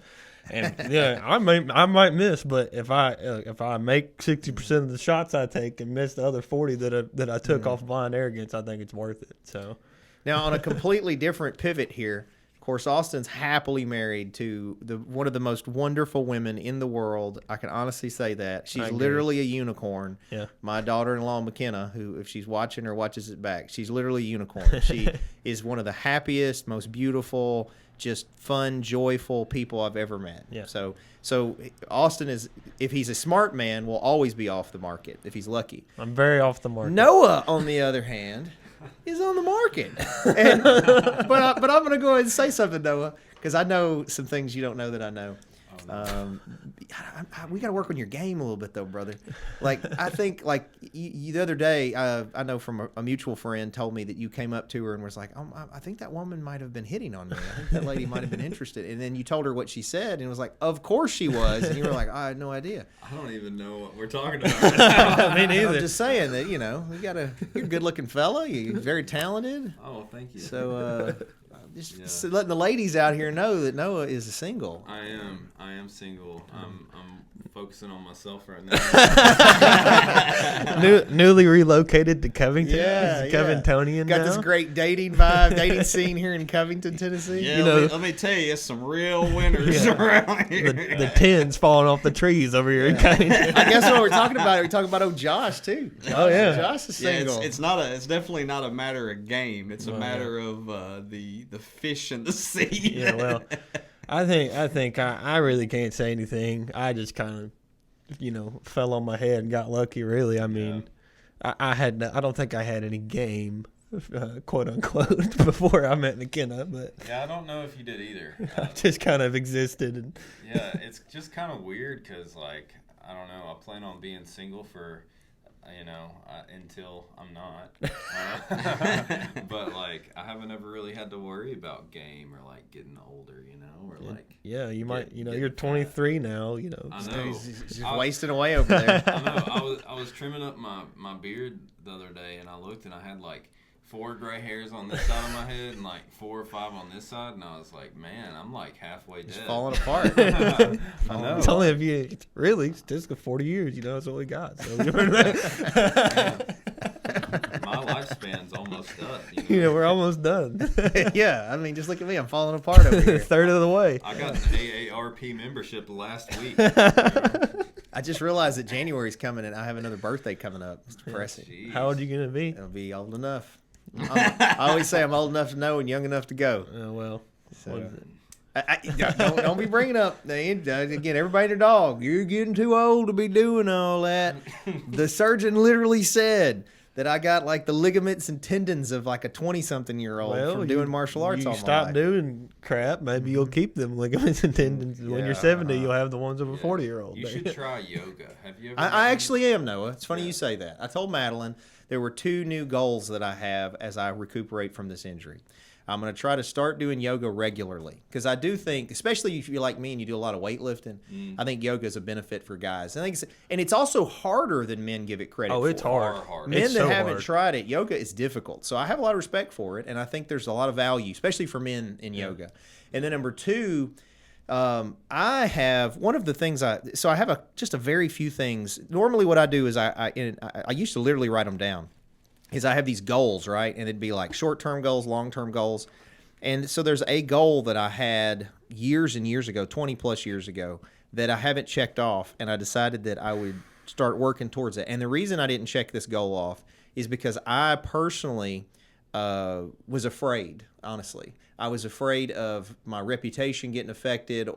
and I might miss, but if I make 60% of the shots I take and miss the other 40 that I took off blind arrogance, I think it's worth it. So now on a completely different pivot here. Of course, Austin's happily married to one of the most wonderful women in the world. I can honestly say that. She's literally a unicorn. Yeah. My daughter-in-law, McKenna, who, if she's watching or watches it back, she's literally a unicorn. She is one of the happiest, most beautiful, just fun, joyful people I've ever met. Yeah. So Austin is, if he's a smart man, will always be off the market if he's lucky. I'm very off the market. Noah, on the other hand, is on the market. But I'm going to go ahead and say something, Noah, because I know some things you don't know that I know. We got to work on your game a little bit, though, brother. Like, I think, like, you the other day, I know from a mutual friend told me that you came up to her and was like, I think that woman might have been hitting on me. I think that lady might have been interested. And then you told her what she said and was like, of course she was. And you were like, I had no idea. I don't even know what we're talking about. Me neither. I'm just saying that, you're a good-looking fella. You're very talented. Oh, thank you. So, just letting the ladies out here know that Noah is single. I am single. I'm focusing on myself right now. Newly relocated to Covington. Yeah, Covingtonian Got now. this great dating vibe, dating scene here in Covington, Tennessee. Yeah, let me tell you, it's some real winners around here. The tins falling off the trees over here in Covington. I guess what we're talking about. We're talking about old Josh too. Oh yeah, Josh is single. It's definitely not a matter of game. It's a matter of the fish in the sea. Yeah, well, I think I really can't say anything. I just kind of, fell on my head and got lucky. Really, I mean, I don't think I had any game, quote unquote, before I met McKenna. But Yeah, I don't know if you did either. I just kind of existed. And Yeah, it's just kind of weird because, like, I don't know. I plan on being single for you know, until I'm not. But like, I haven't ever really had to worry about game or like getting older, you know, or like. Yeah, you might. You know, getting you're fat. 23 now. You know. I know. He's just wasting away over there. I know. I was trimming up my beard the other day, and I looked, and I had like 4 gray hairs on this side of my head, and like 4 or 5 on this side, and I was like, man, I'm like halfway dead. Just falling apart. I know. It's only if you really just got 40 years. You know, that's all we got. So My lifespan's almost done. you know, we're almost done. Yeah, I mean, just look at me. I'm falling apart over here. Third of the way. I got an AARP membership last week. I just realized that January's coming and I have another birthday coming up. It's depressing. Jeez. How old are you gonna be? It'll be old enough. I always say I'm old enough to know and young enough to go. Well, So, what is it? don't be bringing up again. Everybody and their dog. You're getting too old to be doing all that. The surgeon literally said that I got like the ligaments and tendons of like a 20-something-year-old from doing martial arts. You all my stop life. doing crap, maybe you'll keep them ligaments and tendons. When Yeah, you're 70, you'll have the ones of a 40-year-old. You should try yoga. Have you ever? I actually am, Noah. It's funny you say that. I told Madeline there were 2 new goals that I have as I recuperate from this injury. I'm going to try to start doing yoga regularly because I do think, especially if you're like me and you do a lot of weightlifting, I think yoga is a benefit for guys. And it's also harder than men give it credit for. Oh, it's hard. Men It's that so haven't hard. tried it, yoga is difficult. So I have a lot of respect for it, and I think there's a lot of value, especially for men in yoga. And then number 2, I have one of the things I have just a very few things. Normally, what I do is I used to literally write them down. Is I have these goals, right? And it'd be like short-term goals, long-term goals. And so there's a goal that I had years and years ago, 20 plus years ago, that I haven't checked off, and I decided that I would start working towards it. And the reason I didn't check this goal off is because I personally was afraid, honestly. I was afraid of my reputation getting affected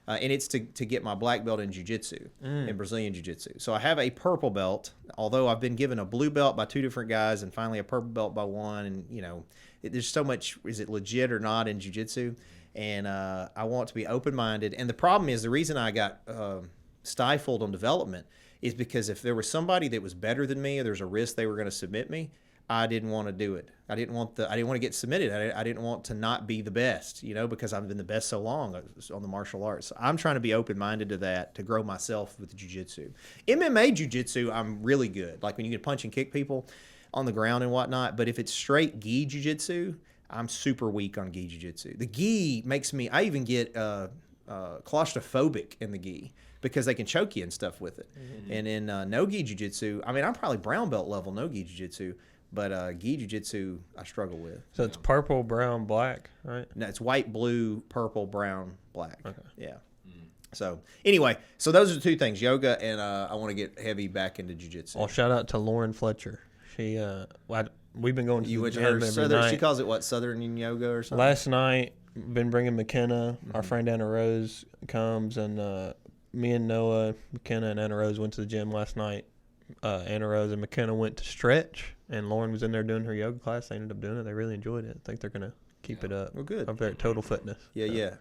and it's to get my black belt in jiu-jitsu, in Brazilian jiu-jitsu. So I have a purple belt, although I've been given a blue belt by 2 different guys and finally a purple belt by one. And, you know, there's so much, is it legit or not in jiu-jitsu? And I want to be open-minded. And the problem is the reason I got stifled on development is because if there was somebody that was better than me or there's a risk they were going to submit me, I didn't want to do it. I didn't want to get submitted. I didn't want to not be the best, you know, because I've been the best so long on the martial arts. So I'm trying to be open-minded to that, to grow myself with jiu-jitsu. MMA jiu-jitsu, I'm really good. Like when you can punch and kick people on the ground and whatnot. But if it's straight gi jiu-jitsu, I'm super weak on gi jiu-jitsu. The gi makes me, I even get claustrophobic in the gi because they can choke you and stuff with it. Mm-hmm. And in no-gi jiu-jitsu, I mean, I'm probably brown belt level no-gi jiu-jitsu. But gi jiu-jitsu, I struggle with. So it's purple, brown, black, right? No, it's white, blue, purple, brown, black. Okay. Yeah. So anyway, so those are the 2 things: yoga and I want to get heavy back into jiu-jitsu. Well, shout out to Lauren Fletcher. She, we've been going to You the went to gym her every southern. night. She calls it what, Southern yoga or something. Last night, been bringing McKenna. Our friend Anna Rose comes, and me and Noah, McKenna, and Anna Rose went to the gym last night. Anna Rose and McKenna went to stretch, and Lauren was in there doing her yoga class. They ended up doing it. They really enjoyed it. I think they're gonna keep it up. Well, good. Up there at Total Fitness. Yeah.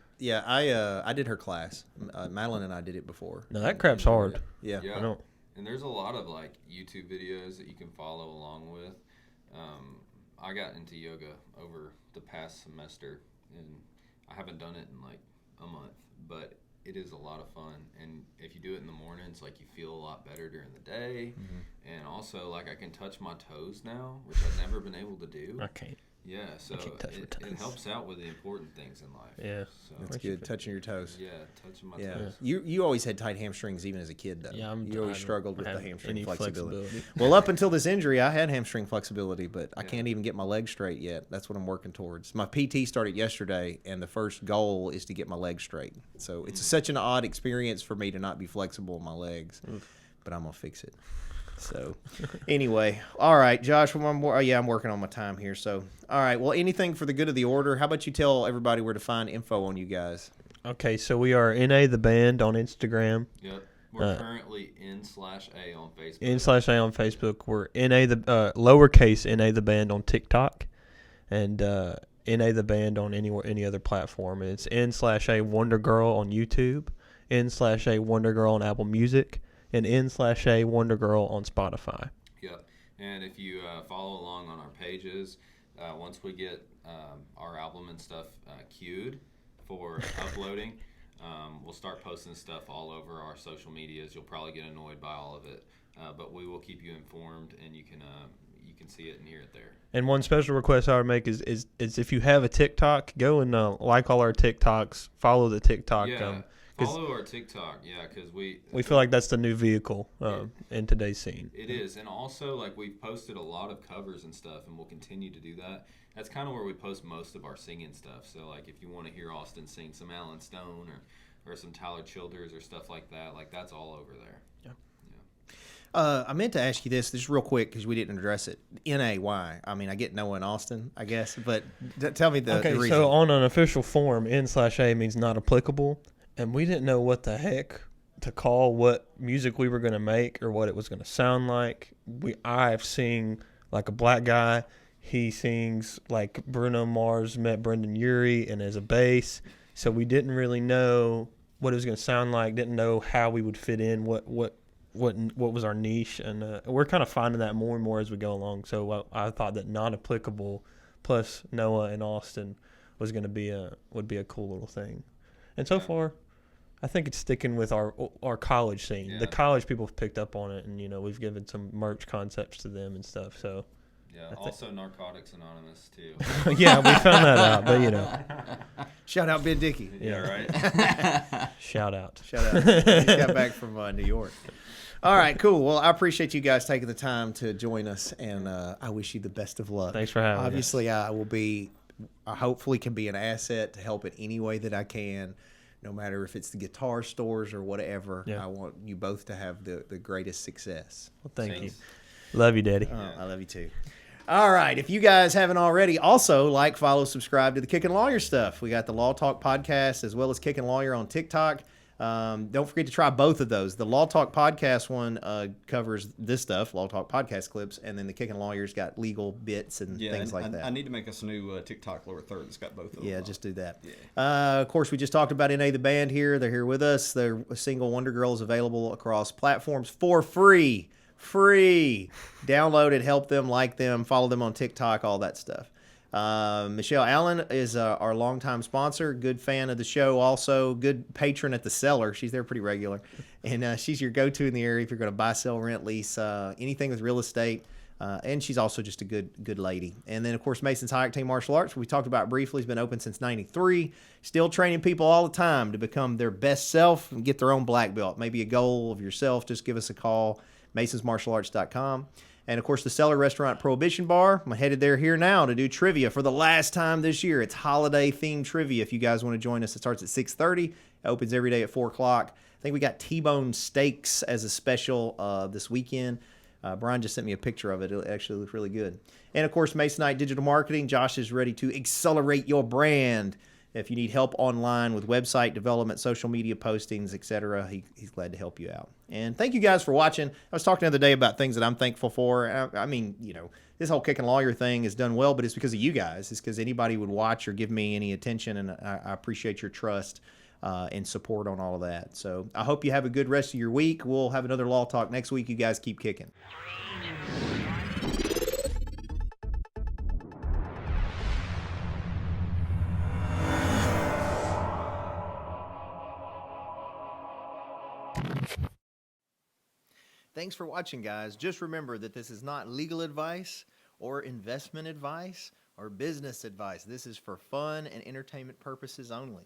I did her class. Madeline and I did it before. No, that crap's hard. Yeah. I don't. And there's a lot of like YouTube videos that you can follow along with. I got into yoga over the past semester, and I haven't done it in like a month, but it is a lot of fun. And if you do it in the mornings, like you feel a lot better during the day. Mm-hmm. And also, like I can touch my toes now, which I've never been able to do. I can't. Yeah, so it helps out with the important things in life. Yeah. So, That's good. Touching your toes. yeah, touching my Yeah. toes. You always had tight hamstrings even as a kid, though. Yeah, you always struggled with the hamstring any flexibility. Well, up until this injury, I had hamstring flexibility, but I can't even get my legs straight yet. That's what I'm working towards. My PT started yesterday, and the first goal is to get my legs straight. So it's such an odd experience for me to not be flexible in my legs, but I'm going to fix it. So anyway, all right, Josh, one more. Oh, yeah, I'm working on my time here. So, all right, well, anything for the good of the order. How about you tell everybody where to find info on you guys? Okay, so we are NA the Band on Instagram. Yep. We're currently n/A on Facebook. N/A on Facebook. We're NA the lowercase NA the Band on TikTok, and NA the Band on any other platform. And it's n/A Wonder Girl on YouTube, n/A Wonder Girl on Apple Music, and n/a Wonder Girl on Spotify. Yep. And if you follow along on our pages, once we get our album and stuff queued for uploading, we'll start posting stuff all over our social medias. You'll probably get annoyed by all of it, but we will keep you informed, and you can see it and hear it there. And one special request I would make is if you have a TikTok, go and like all our TikToks, follow the TikTok. Yeah, follow our TikTok. Yeah, because we feel like that's the new vehicle in today's scene. It is, and also like we've posted a lot of covers and stuff, and we'll continue to do that. That's kind of where we post most of our singing stuff. So like if you want to hear Austin sing some Alan Stone or some Tyler Childers or stuff like that, like that's all over there. Yeah. I meant to ask you this just real quick because we didn't address it. NAY. I mean, I get Noah and Austin, I guess, but tell me the reason. So on an official form, N/A means not applicable, and we didn't know what the heck to call what music we were going to make or what it was going to sound like. I've seen like a black guy. He sings like Bruno Mars met Brendan Urie and as a bass. So we didn't really know what it was going to sound like. Didn't know how we would fit in. What was our niche, and we're kind of finding that more and more as we go along. So I thought that not applicable plus Noah and Austin was going to would be a cool little thing. And so far, I think it's sticking with our college scene. Yeah. The college people have picked up on it, and we've given some merch concepts to them and stuff. So yeah, also Narcotics Anonymous too. yeah, we found that out, but Shout out Ben Dickey. Yeah, right. shout out. He got back from New York. All right, cool. Well, I appreciate you guys taking the time to join us, and I wish you the best of luck. Thanks for having us. Obviously, I hopefully can be an asset to help in any way that I can, no matter if it's the guitar stores or whatever. Yeah. I want you both to have the greatest success. Well, thank Thanks. you. Love you, Daddy. I love you too. All right. If you guys haven't already, also like, follow, subscribe to the Kickin' Lawyer stuff. We got the Law Talk podcast as well as Kickin' Lawyer on TikTok. Don't forget to try both of those. The Law Talk podcast one covers this stuff, Law Talk podcast clips, and then the Kickin' Lawyer's got legal bits and things like that. I need to make us a new TikTok lower third that's got both of them. Yeah, just do that. Yeah. Of course, we just talked about NA the band here. They're here with us. Their single Wonder Girl is available across platforms for free. Download it, help them, like them, follow them on TikTok, all that stuff. Michelle Allen is our longtime sponsor, good fan of the show, also good patron at the Cellar. She's there pretty regular, and she's your go-to in the area if you're going to buy, sell, rent, lease, anything with real estate. And she's also just a good lady. And then, of course, Mason's High Octane Martial Arts, we talked about briefly, has been open since '93. Still training people all the time to become their best self and get their own black belt. Maybe a goal of yourself, just give us a call, masonsmartialarts.com. And, of course, the Cellar Restaurant Prohibition Bar. I'm headed there here now to do trivia for the last time this year. It's holiday-themed trivia. If you guys want to join us, it starts at 6:30. It opens every day at 4 o'clock. I think we got T-bone steaks as a special this weekend. Brian just sent me a picture of it. It actually looks really good. And, of course, Masonite Digital Marketing. Josh is ready to accelerate your brand. If you need help online with website development, social media postings, etc., he's glad to help you out. And thank you guys for watching. I was talking the other day about things that I'm thankful for. I mean, this whole Kickin' Lawyer thing is done well, but it's because of you guys. It's because anybody would watch or give me any attention, and I appreciate your trust and support on all of that. So I hope you have a good rest of your week. We'll have another Law Talk next week. You guys keep kicking. Thanks for watching, guys. Just remember that this is not legal advice or investment advice or business advice. This is for fun and entertainment purposes only.